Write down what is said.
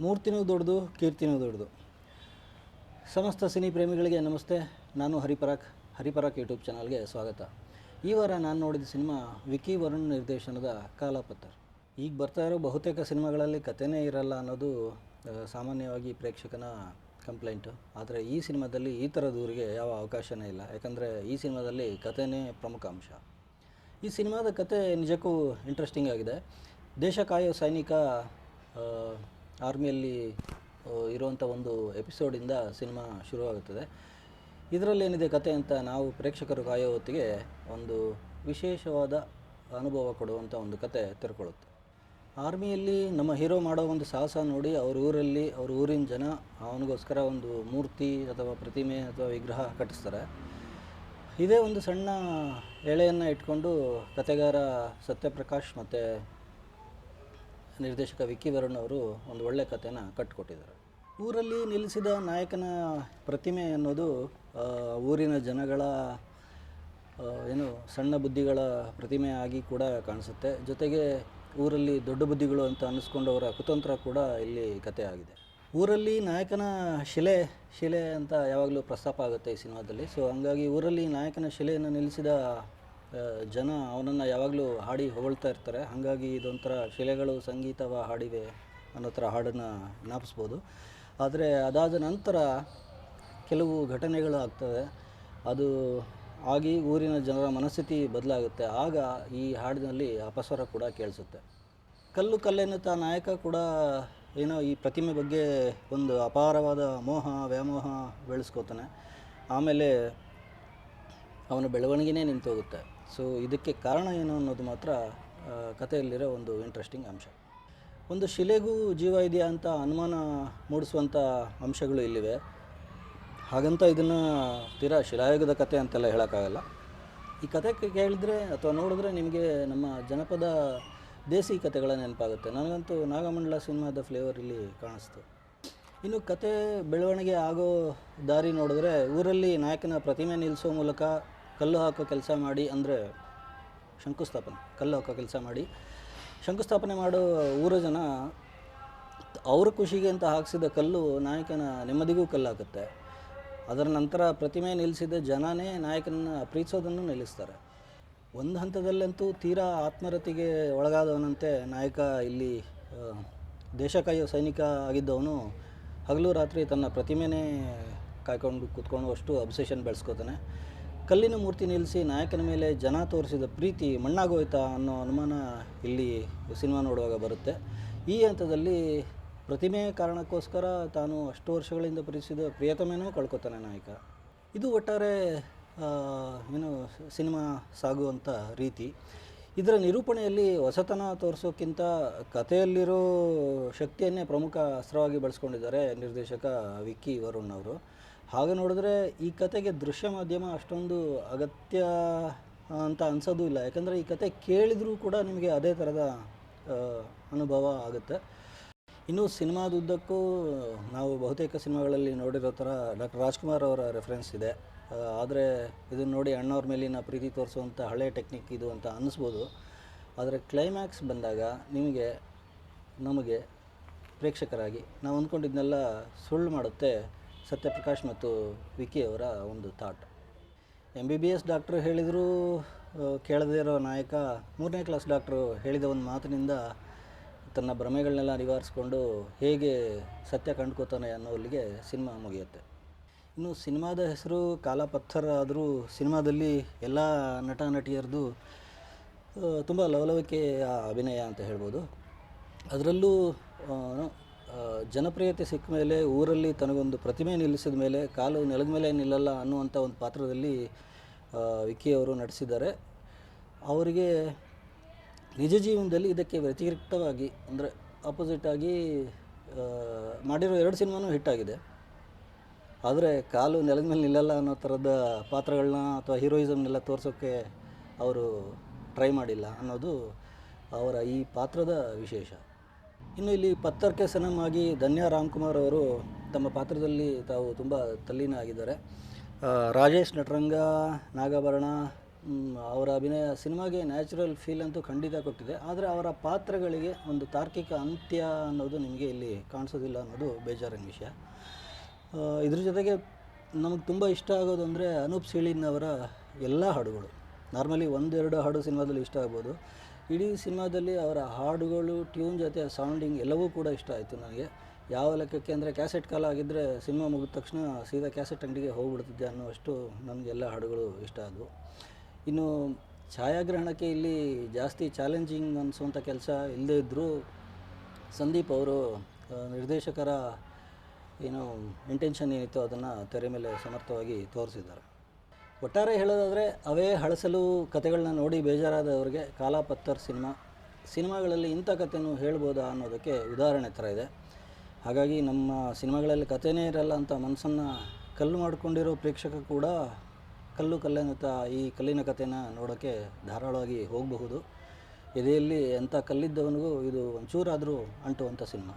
ಮೂರ್ತಿನೂ ದೊಡ್ಡದು, ಕೀರ್ತಿನೂ ದೊಡ್ಡದು. ಸಮಸ್ತ ಸಿನಿ ಪ್ರೇಮಿಗಳಿಗೆ ನಮಸ್ತೆ. ನಾನು ಹರಿಪರಾಕ್ ಯೂಟ್ಯೂಬ್ ಚಾನಲ್ಗೆ ಸ್ವಾಗತ. ಈ ವಾರ ನಾನು ನೋಡಿದ ಸಿನಿಮಾ ವಿಕ್ಕಿ ವರುಣ್ ನಿರ್ದೇಶನದ ಕಾಲಾಪಥರ್. ಈಗ ಬರ್ತಾ ಇರೋ ಬಹುತೇಕ ಸಿನಿಮಾಗಳಲ್ಲಿ ಕಥೆನೇ ಇರಲ್ಲ ಅನ್ನೋದು ಸಾಮಾನ್ಯವಾಗಿ ಪ್ರೇಕ್ಷಕನ ಕಂಪ್ಲೇಂಟು. ಆದರೆ ಈ ಸಿನಿಮಾದಲ್ಲಿ ಈ ಥರದ ಊರಿಗೆ ಯಾವ ಅವಕಾಶನೇ ಇಲ್ಲ. ಯಾಕಂದರೆ ಈ ಸಿನಿಮಾದಲ್ಲಿ ಕಥೆನೇ ಪ್ರಮುಖ ಅಂಶ. ಈ ಸಿನಿಮಾದ ಕತೆ ನಿಜಕ್ಕೂ ಇಂಟ್ರೆಸ್ಟಿಂಗ್ ಆಗಿದೆ. ದೇಶ ಕಾಯೋ ಸೈನಿಕ ಆರ್ಮಿಯಲ್ಲಿ ಇರುವಂಥ ಒಂದು ಎಪಿಸೋಡಿಂದ ಸಿನಿಮಾ ಶುರುವಾಗುತ್ತದೆ. ಇದರಲ್ಲೇನಿದೆ ಕತೆ ಅಂತ ನಾವು ಪ್ರೇಕ್ಷಕರು ಕಾಯೋ ಹೊತ್ತಿಗೆ ಒಂದು ವಿಶೇಷವಾದ ಅನುಭವ ಕೊಡುವಂಥ ಒಂದು ಕತೆ ತೆರೆಕೊಳ್ಳುತ್ತೆ. ಆರ್ಮಿಯಲ್ಲಿ ನಮ್ಮ ಹೀರೋ ಮಾಡೋ ಒಂದು ಸಾಹಸ ನೋಡಿ ಅವ್ರ ಊರಲ್ಲಿ ಅವ್ರ ಊರಿನ ಜನ ಅವನಿಗೋಸ್ಕರ ಒಂದು ಮೂರ್ತಿ ಅಥವಾ ಪ್ರತಿಮೆ ಅಥವಾ ವಿಗ್ರಹ ಕಟ್ಟಿಸ್ತಾರೆ. ಇದೇ ಒಂದು ಸಣ್ಣ ಎಳೆಯನ್ನು ಇಟ್ಕೊಂಡು ಕತೆಗಾರ ಸತ್ಯಪ್ರಕಾಶ್ ಮತ್ತು ನಿರ್ದೇಶಕ ವಿಕ್ಕಿ ವರುಣ್ ಅವರು ಒಂದು ಒಳ್ಳೆಯ ಕಥೆನ ಕಟ್ಟಿಕೊಟ್ಟಿದ್ದಾರೆ. ಊರಲ್ಲಿ ನಿಲ್ಲಿಸಿದ ನಾಯಕನ ಪ್ರತಿಮೆ ಅನ್ನೋದು ಊರಿನ ಜನಗಳ ಸಣ್ಣ ಬುದ್ಧಿಗಳ ಪ್ರತಿಮೆ ಆಗಿ ಕೂಡ ಕಾಣಿಸುತ್ತೆ. ಜೊತೆಗೆ ಊರಲ್ಲಿ ದೊಡ್ಡ ಬುದ್ಧಿಗಳು ಅಂತ ಅನ್ನಿಸ್ಕೊಂಡವರ ಕುತಂತ್ರ ಕೂಡ ಇಲ್ಲಿ ಕತೆ ಆಗಿದೆ. ಊರಲ್ಲಿ ನಾಯಕನ ಶಿಲೆ ಅಂತ ಯಾವಾಗಲೂ ಪ್ರಸ್ತಾಪ ಆಗುತ್ತೆ ಈ ಸಿನಿಮಾದಲ್ಲಿ. ಸೊ ಹಂಗಾಗಿ ಊರಲ್ಲಿ ನಾಯಕನ ಶಿಲೆಯನ್ನು ನಿಲ್ಲಿಸಿದ ಜನ ಅವನನ್ನು ಯಾವಾಗಲೂ ಹಾಡಿ ಹೊಗಳ್ತಾ ಇರ್ತಾರೆ. ಹಾಗಾಗಿ ಇದೊಂಥರ ಶಿಲೆಗಳು ಸಂಗೀತವ ಹಾಡಿವೆ ಅನ್ನೋ ಥರ ಹಾಡನ್ನು ಜ್ಞಾಪಿಸ್ಬೋದು. ಆದರೆ ಅದಾದ ನಂತರ ಕೆಲವು ಘಟನೆಗಳು ಆಗ್ತವೆ. ಅದು ಆಗಿ ಊರಿನ ಜನರ ಮನಸ್ಥಿತಿ ಬದಲಾಗುತ್ತೆ. ಆಗ ಈ ಹಾಡಿನಲ್ಲಿ ಅಪಸ್ವರ ಕೂಡ ಕೇಳಿಸುತ್ತೆ. ಕಲ್ಲೆನ್ನುತ್ತಾ ನಾಯಕ ಕೂಡ ಈ ಪ್ರತಿಮೆ ಬಗ್ಗೆ ಒಂದು ಅಪಾರವಾದ ವ್ಯಾಮೋಹ ಬೆಳೆಸ್ಕೋತಾನೆ. ಆಮೇಲೆ ಅವನ ಬೆಳವಣಿಗೆನೇ ನಿಂತೋಗುತ್ತೆ. ಸೊ ಇದಕ್ಕೆ ಕಾರಣ ಏನು ಅನ್ನೋದು ಮಾತ್ರ ಕಥೆಯಲ್ಲಿರೋ ಒಂದು ಇಂಟ್ರೆಸ್ಟಿಂಗ್ ಅಂಶ. ಒಂದು ಶಿಲೆಗೂ ಜೀವ ಇದೆಯಾ ಅಂತ ಅನುಮಾನ ಮೂಡಿಸುವಂಥ ಅಂಶಗಳು ಇಲ್ಲಿವೆ. ಹಾಗಂತ ಇದನ್ನು ತೀರಾ ಶಿಲಾಯುಗದ ಕತೆ ಅಂತೆಲ್ಲ ಹೇಳೋಕ್ಕಾಗಲ್ಲ. ಈ ಕತೆ ಕೇಳಿದ್ರೆ ಅಥವಾ ನೋಡಿದ್ರೆ ನಿಮಗೆ ನಮ್ಮ ಜನಪದ ದೇಸಿ ಕತೆಗಳ ನೆನಪಾಗುತ್ತೆ. ನನಗಂತೂ ನಾಗಮಂಡಲ ಸಿನಿಮಾದ ಫ್ಲೇವರ್ ಇಲ್ಲಿ ಕಾಣಿಸ್ತು. ಇನ್ನು ಕತೆ ಬೆಳವಣಿಗೆ ಆಗೋ ದಾರಿ ನೋಡಿದ್ರೆ ಊರಲ್ಲಿ ನಾಯಕನ ಪ್ರತಿಮೆ ನಿಲ್ಲಿಸೋ ಮೂಲಕ ಕಲ್ಲು ಹಾಕೋ ಕೆಲಸ ಮಾಡಿ, ಅಂದರೆ ಕಲ್ಲು ಹಾಕೋ ಕೆಲಸ ಮಾಡಿ ಶಂಕುಸ್ಥಾಪನೆ ಮಾಡೋ ಊರ ಜನ ಅವ್ರ ಖುಷಿಗೆ ಅಂತ ಹಾಕಿಸಿದ ಕಲ್ಲು ನಾಯಕನ ನೆಮ್ಮದಿಗೂ ಕಲ್ಲು ಹಾಕುತ್ತೆ. ಅದರ ನಂತರ ಪ್ರತಿಮೆ ನಿಲ್ಲಿಸಿದ ಜನನೇ ನಾಯಕನನ್ನು ಪ್ರೀತಿಸೋದನ್ನು ನಿಲ್ಲಿಸ್ತಾರೆ. ಒಂದು ಹಂತದಲ್ಲಂತೂ ತೀರಾ ಆತ್ಮರತಿಗೆ ಒಳಗಾದವನಂತೆ ನಾಯಕ ಇಲ್ಲಿ ದೇಶ ಕಾಯೋ ಸೈನಿಕ ಆಗಿದ್ದವನು ಹಗಲು ರಾತ್ರಿ ತನ್ನ ಪ್ರತಿಮೆನೇ ಕಾಯ್ಕೊಂಡು ಕೂತ್ಕೊಳ್ಳುವಷ್ಟು ಅಬ್ಸೆಷನ್ ಬೆಳೆಸ್ಕೋತಾನೆ. ಕಲ್ಲಿನ ಮೂರ್ತಿ ನಿಲ್ಲಿಸಿ ನಾಯಕನ ಮೇಲೆ ಜನ ತೋರಿಸಿದ ಪ್ರೀತಿ ಮಣ್ಣಾಗೋಯ್ತಾ ಅನ್ನೋ ಅನುಮಾನ ಇಲ್ಲಿ ಸಿನಿಮಾ ನೋಡುವಾಗ ಬರುತ್ತೆ. ಈ ಹಂತದಲ್ಲಿ ಪ್ರತಿಮೆ ಕಾರಣಕ್ಕೋಸ್ಕರ ತಾನು ಅಷ್ಟು ವರ್ಷಗಳಿಂದ ಪ್ರೀತಿಸಿದ ಪ್ರಿಯತಮೇನೂ ಕಳ್ಕೊತಾನೆ ನಾಯಕ. ಇದು ಒಟ್ಟಾರೆ ಸಿನಿಮಾ ಸಾಗುವಂಥ ರೀತಿ. ಇದರ ನಿರೂಪಣೆಯಲ್ಲಿ ಹೊಸತನ ತೋರಿಸೋಕ್ಕಿಂತ ಕಥೆಯಲ್ಲಿರೋ ಶಕ್ತಿಯನ್ನೇ ಪ್ರಮುಖ ಅಸ್ತ್ರವಾಗಿ ಬಳಸ್ಕೊಂಡಿದ್ದಾರೆ ನಿರ್ದೇಶಕ ವಿಕ್ಕಿ ವರುಣ್ ಅವರು. ಹಾಗೆ ನೋಡಿದ್ರೆ ಈ ಕತೆಗೆ ದೃಶ್ಯ ಮಾಧ್ಯಮ ಅಷ್ಟೊಂದು ಅಗತ್ಯ ಅಂತ ಅನಿಸೋದು ಇಲ್ಲ. ಯಾಕಂದರೆ ಈ ಕತೆ ಕೇಳಿದರೂ ಕೂಡ ನಿಮಗೆ ಅದೇ ಥರದ ಅನುಭವ ಆಗುತ್ತೆ. ಇನ್ನು ಸಿನಿಮಾದುದ್ದಕ್ಕೂ ನಾವು ಬಹುತೇಕ ಸಿನಿಮಾಗಳಲ್ಲಿ ನೋಡಿರೋ ಥರ ಡಾಕ್ಟರ್ ರಾಜ್ಕುಮಾರ್ ಅವರ ರೆಫರೆನ್ಸ್ ಇದೆ. ಆದರೆ ಇದನ್ನು ನೋಡಿ ಅಣ್ಣವ್ರ ಮೇಲಿನ ಪ್ರೀತಿ ತೋರಿಸುವಂಥ ಹಳೆ ಟೆಕ್ನಿಕ್ ಇದು ಅಂತ ಅನ್ನಿಸ್ಬೋದು. ಆದರೆ ಕ್ಲೈಮ್ಯಾಕ್ಸ್ ಬಂದಾಗ ನಮಗೆ ಪ್ರೇಕ್ಷಕರಾಗಿ ನಾವು ಅಂದ್ಕೊಂಡಿದ್ದನ್ನೆಲ್ಲ ಸುಳ್ಳು ಮಾಡುತ್ತೆ ಸತ್ಯಪ್ರಕಾಶ್ ಮತ್ತು ವಿಕ್ಕಿ ಅವರ ಒಂದು ಥಾಟ್. MBBS ಡಾಕ್ಟ್ರು ಹೇಳಿದರೂ ಕೇಳದೇ ಇರೋ ನಾಯಕ 3ನೇ ಕ್ಲಾಸ್ ಡಾಕ್ಟ್ರು ಹೇಳಿದ ಒಂದು ಮಾತಿನಿಂದ ತನ್ನ ಭ್ರಮೆಗಳನ್ನೆಲ್ಲ ನಿವಾರಿಸ್ಕೊಂಡು ಹೇಗೆ ಸತ್ಯ ಕಂಡ್ಕೋತಾನೆ ಅನ್ನೋಲ್ಲಿಗೆ ಸಿನಿಮಾ ಮುಗಿಯುತ್ತೆ. ಇನ್ನು ಸಿನಿಮಾದ ಹೆಸರು ಕಾಲಾಪಥರ್ ಆದರೂ ಸಿನಿಮಾದಲ್ಲಿ ಎಲ್ಲ ನಟ ನಟಿಯರದು ತುಂಬ ಲವಲವಿಕೆಯ ಅಭಿನಯ ಅಂತ ಹೇಳ್ಬೋದು. ಅದರಲ್ಲೂ ಜನಪ್ರಿಯತೆ ಸಿಕ್ಕ ಮೇಲೆ ಊರಲ್ಲಿ ತನಗೊಂದು ಪ್ರತಿಮೆ ನಿಲ್ಲಿಸಿದ ಮೇಲೆ ಕಾಲು ನೆಲದ ಮೇಲೆ ನಿಲ್ಲಲ್ಲ ಅನ್ನುವಂಥ ಒಂದು ಪಾತ್ರದಲ್ಲಿ ವಿಕ್ಕಿ ಅವರು ನಟಿಸಿದ್ದಾರೆ. ಅವರಿಗೆ ನಿಜ ಜೀವನದಲ್ಲಿ ಇದಕ್ಕೆ ವ್ಯತಿರಿಕ್ತವಾಗಿ, ಅಂದರೆ ಆಪೋಸಿಟಾಗಿ ಮಾಡಿರೋ 2 ಸಿನಿಮಾನೂ ಹಿಟ್ಟಾಗಿದೆ. ಆದರೆ ಕಾಲು ನೆಲದ ಮೇಲೆ ನಿಲ್ಲಲ್ಲ ಅನ್ನೋ ಥರದ ಪಾತ್ರಗಳನ್ನ ಅಥವಾ ಹೀರೋಯಿಸಮ್ನೆಲ್ಲ ತೋರಿಸೋಕ್ಕೆ ಅವರು ಟ್ರೈ ಮಾಡಿಲ್ಲ ಅನ್ನೋದು ಅವರ ಈ ಪಾತ್ರದ ವಿಶೇಷ. ಇನ್ನು ಇಲ್ಲಿ ಪತ್ತರ್ಕೆ ಸನಮ್ ಆಗಿ ಧನ್ಯ ರಾಮ್ಕುಮಾರ್ ಅವರು ತಮ್ಮ ಪಾತ್ರದಲ್ಲಿ ತಾವು ತುಂಬ ತಲ್ಲೀನ ಆಗಿದ್ದಾರೆ. ರಾಜೇಶ್ ನಟರಂಗ, ನಾಗಾಭರಣ, ಅವರ ಅಭಿನಯ ಸಿನಿಮಾಗೆ ನ್ಯಾಚುರಲ್ ಫೀಲ್ ಅಂತೂ ಖಂಡಿತ ಕೊಟ್ಟಿದೆ. ಆದರೆ ಅವರ ಪಾತ್ರಗಳಿಗೆ ಒಂದು ತಾರ್ಕಿಕ ಅಂತ್ಯ ಅನ್ನೋದು ನಿಮಗೆ ಇಲ್ಲಿ ಕಾಣಿಸೋದಿಲ್ಲ ಅನ್ನೋದು ಬೇಜಾರಿನ ವಿಷಯ. ಇದ್ರ ಜೊತೆಗೆ ನಮಗೆ ತುಂಬ ಇಷ್ಟ ಆಗೋದು ಅಂದರೆ ಅನೂಪ್ ಸೀಳಿನ್ ಅವರ ಎಲ್ಲ ಹಾಡುಗಳು. ನಾರ್ಮಲಿ ಒಂದೆರಡು ಹಾಡು ಸಿನಿಮಾದಲ್ಲಿ ಇಷ್ಟ ಆಗ್ಬೋದು, ಇಡೀ ಸಿನಿಮಾದಲ್ಲಿ ಅವರ ಹಾಡುಗಳು, ಟ್ಯೂನ್ ಜೊತೆ ಸೌಂಡಿಂಗ್ ಎಲ್ಲವೂ ಕೂಡ ಇಷ್ಟ ಆಯಿತು ನನಗೆ. ಯಾವ ಲೆಕ್ಕಕ್ಕೆ ಅಂದರೆ ಕ್ಯಾಸೆಟ್ ಕಾಲ ಆಗಿದ್ದರೆ ಸಿನಿಮಾ ಮುಗಿದ ತಕ್ಷಣ ಸೀದಾ ಕ್ಯಾಸೆಟ್ ಅಂಗಡಿಗೆ ಹೋಗ್ಬಿಡ್ತಿದ್ದೆ ಅನ್ನೋಷ್ಟು ನನಗೆ ಎಲ್ಲ ಹಾಡುಗಳು ಇಷ್ಟ ಆದವು. ಇನ್ನು ಛಾಯಾಗ್ರಹಣಕ್ಕೆ ಇಲ್ಲಿ ಜಾಸ್ತಿ ಚಾಲೆಂಜಿಂಗ್ ಅನಿಸುವಂಥ ಕೆಲಸ ಇಲ್ಲದೇ ಇದ್ದರೂ ಸಂದೀಪ್ ಅವರು ನಿರ್ದೇಶಕರ ಏನು ಇಂಟೆನ್ಷನ್ ಏನಿತ್ತು ಅದನ್ನು ತೆರೆ ಮೇಲೆ ಸಮರ್ಥವಾಗಿ ತೋರಿಸಿದ್ದಾರೆ. ಒಟ್ಟಾರೆ ಹೇಳೋದಾದರೆ ಅವೇ ಹಳಸಲು ಕತೆಗಳನ್ನ ನೋಡಿ ಬೇಜಾರಾದವರಿಗೆ ಕಾಲಾ ಪತ್ತರ್ ಸಿನಿಮಾಗಳಲ್ಲಿ ಇಂಥ ಕಥೆನೂ ಹೇಳ್ಬೋದಾ ಅನ್ನೋದಕ್ಕೆ ಉದಾಹರಣೆ ಥರ ಇದೆ. ಹಾಗಾಗಿ ನಮ್ಮ ಸಿನಿಮಾಗಳಲ್ಲಿ ಕಥೆನೇ ಇರಲ್ಲ ಅಂತ ಮನಸ್ಸನ್ನು ಕಲ್ಲು ಮಾಡಿಕೊಂಡಿರೋ ಪ್ರೇಕ್ಷಕ ಕೂಡ ಕಲ್ಲೆನ್ನುತ್ತ ಈ ಕಲ್ಲಿನ ಕಥೆನ ನೋಡೋಕ್ಕೆ ಧಾರಾಳವಾಗಿ ಹೋಗಬಹುದು. ಎದೆಯಲ್ಲಿ ಎಂಥ ಕಲ್ಲಿದ್ದವನಿಗೂ ಇದು ಒಂಚೂರಾದರೂ ಅಂಟುವಂಥ ಸಿನಿಮಾ.